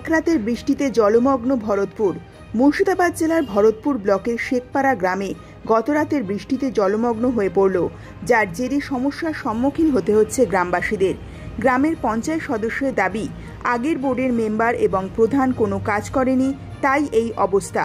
এক রাতের বৃষ্টিতে জলমগ্ন ভরতপুর। মুর্শিদাবাদ জেলার ভরতপুর ব্লকের শেখপাড়া গ্রামে গতরাতের বৃষ্টিতে জলমগ্ন হয়ে পড়ল, যার জেরে সমস্যার সম্মুখীন হতে হচ্ছে গ্রামবাসীদের। গ্রামের পঞ্চায়েত সদস্যের দাবি, আগের বোর্ডের মেম্বার এবং প্রধান কোনো কাজ করেনি, তাই এই অবস্থা।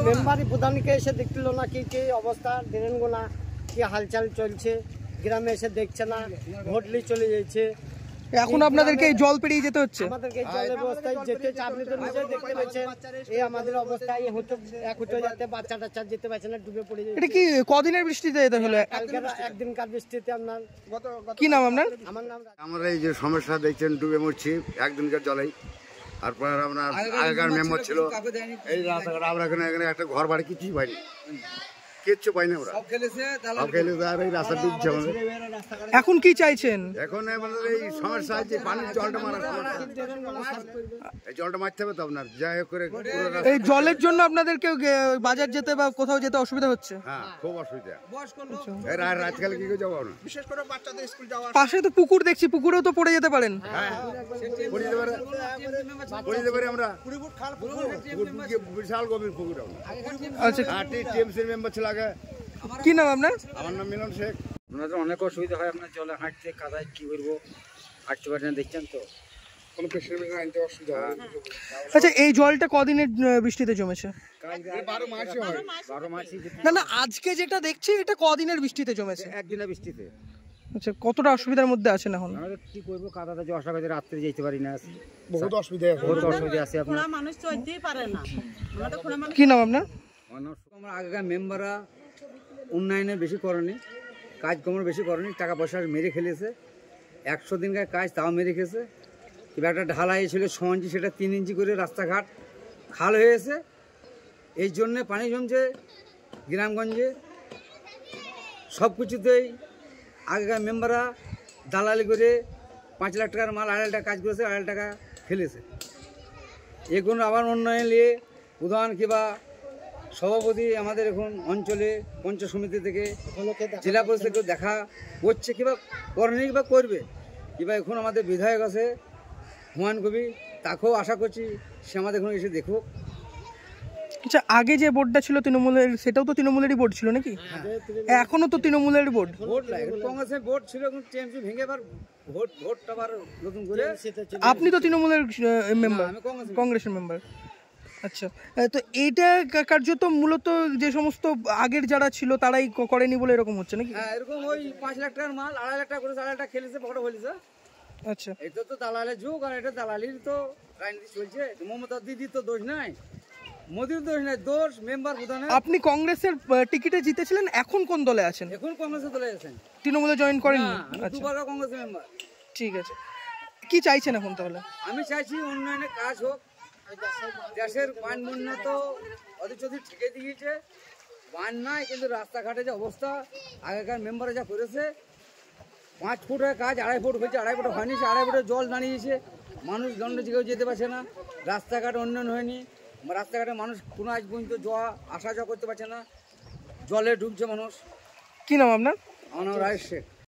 মেম্বারই প্রধানকে এসে দেখছিল না কি কি অবস্থা, ড্রেন গোনা কি হালচাল চলছে, গ্রামে এসে দেখছে না, ভোটলি চলে যাচ্ছে। এখন আপনাদেরকে জল পেরিয়ে যেতে হচ্ছে। আমাদেরকে জলের ব্যবস্থায় যেতে হচ্ছে, আপনি তো নিজে দেখতে পাচ্ছেন এই আমাদের অবস্থায় হতে যেতে বাচ্চা টাচ্চা যেতে পারছে না, ডুবে পড়ে যাচ্ছে। এটা কি কদিনের বৃষ্টিতে এটা হলো? একদিনকার বৃষ্টিতে। আপনার কি নাম আপনার? আমার নাম। আমরা এই যে সমস্যা দেখছেন, ডুবে মরছি একদিনকার জলেই। তারপর আপনার আগেকার মেম্বার ছিল এই রাস্তাঘাট, আমরা এখানে একটা ঘর বাড়ি কিছুই পাইনি, কিচ্ছু পাইনি। ওরা সব খেলেছে আর এই রাস্তা দিচ্ছে আমাদের। এখন কি চাইছেন? এখন আমাদের এই সমস্যা আছে, পানির জলটা মারার সমস্যা, এই জলটা মারতে হবে তো আপনার। যাই হোক করে এই জলের জন্য আপনাদেরকে বাজার যেতে বা কোথাও যেতে অসুবিধা হচ্ছে? হ্যাঁ, খুব অসুবিধা। রাতকালে কি করে যাবো না, বিশেষ করে বাচ্চাদের স্কুল যাওয়া। পাশে তো পুকুর দেখছি, পুকুরেও তো পড়ে যেতে পারেন। হ্যাঁ, পড়ে যেতে পারি আমরা। বিশাল গভীর পুকুর। আচ্ছা, টিএমসির মেম্বার ছিল আগে। কি নাম আপনার? আমার নাম মিলন শেখ। আপনাদের অনেক অসুবিধা হয়, আপনার জলে হাঁটতে কাদায় কি করবো, হাঁটতে পারেন না, দেখছেন তো কোনো পেশেন্ট আনতে অসুবিধা হয়। আচ্ছা, এই জলটা কদিনের বৃষ্টিতে জমেছে? 12 মাসই হয়। 12 মাসই। না, আজকে যেটা দেখছি এটা কদিনের বৃষ্টিতে জমেছে? একদিনের বৃষ্টিতে। আচ্ছা, কতটা অসুবিধার মধ্যে আছেন এখন? আমরা কি করবো, কাদাতে অসুবিধা, রাত্রে যেতে পারি না, বহুত অসুবিধা আছে আপনার। মানুষ চলতেই পারে না। কি নাম আপনার? আমরা আগেকার মেম্বাররা উন্নয়নে বেশি করেনি, কাজকর্ম বেশি করেনি, টাকা পয়সা মেরে খেলেছে। 100 দিনকার কাজ তাও মেরে খেয়েছে। এবার একটা ঢালাই ছিল 6 ইঞ্চি, সেটা 3 ইঞ্চি করে রাস্তাঘাট খাল হয়েছে। এই জন্যে পানি জমছে গ্রামগঞ্জে। সব কিছুতেই আগেকার মেম্বাররা দালালি করে 5 লাখ টাকার মাল 2.5 টাকা কাজ করেছে, 2.5 টাকা ফেলেছে। এগুলো আবার উন্নয়ন নিয়ে প্রধান কিংবা সভাপতি আমাদের এখন অঞ্চলে পঞ্চায়েত সমিতি থেকে, জেলা পরিষদ থেকে দেখা করছে কিংবা করেনি বা করবে। কিংবা এখন আমাদের বিধায়ক আছে হুমায়ুন কবির, তাকেও আশা করছি সে আমাদের এখন এসে দেখুক। আচ্ছা, আগে যে বোর্ডটা ছিল তৃণমূলের, সেটাও তো তৃণমূলেরই বোর্ড ছিল নাকি? এখনো তো তৃণমূলের বোর্ড। কংগ্রেসের বোর্ড ছিল, এখন টিএমসি ভেঙে আবার ভোটটা আবার নতুন করে। আপনি তো তৃণমূলের মেম্বার, কংগ্রেসের মেম্বার। আচ্ছা, তো এইটা কার্যত মূলত যে সমস্ত আগের যারা ছিল তারাই করেনি বলে এরকম হচ্ছে নাকি? হ্যাঁ, এরকম ওই 5 লাখ টাকার মাল 2.5 লাখ টাকা করে 2.5 টাকা খেলেছে, পকেটে ফেলেছে। আচ্ছা, এটা তো দালালের যুগ, আর এটা দালালির তো রাজনীতি চলছে। মমতা দিদি তো দোষ নাই, মোদির দোষ নাই, দোষ মেম্বার প্রধানের। আপনি কংগ্রেসের টিকিটে জিতেছিলেন, এখন কোন দলে আছেন? এখন কংগ্রেসে দলে আছেন। তৃণমূলে জয়েন করেননি? আচ্ছা, দুবার কংগ্রেসের মেম্বার। ঠিক আছে, কি চাইছেন এখন তাহলে? আমি চাইছি উন্নয়নের কাজ হোক। দেশের বান বন্যা তো অধিক ঠেকে দিয়েছে, বান নাই, কিন্তু রাস্তাঘাটে যে অবস্থা আগেকার মেম্বারে যা করেছে, 5 ফুটের কাজ 2.5 ফুট হয়েছে, 2.5 ফুট হয়নি, 2.5 ফুটের জল দাঁড়িয়েছে, মানুষ দণ্ড জিগেও যেতে পারছে না, রাস্তাঘাট উন্নয়ন হয়নি, রাস্তাঘাটে মানুষ কোনো আজ পর্যন্ত আসা যাওয়া করতে পারছে না, জলে ডুবছে মানুষ। কি নাম আপনার? আমার নাম রাজেশ শেখ।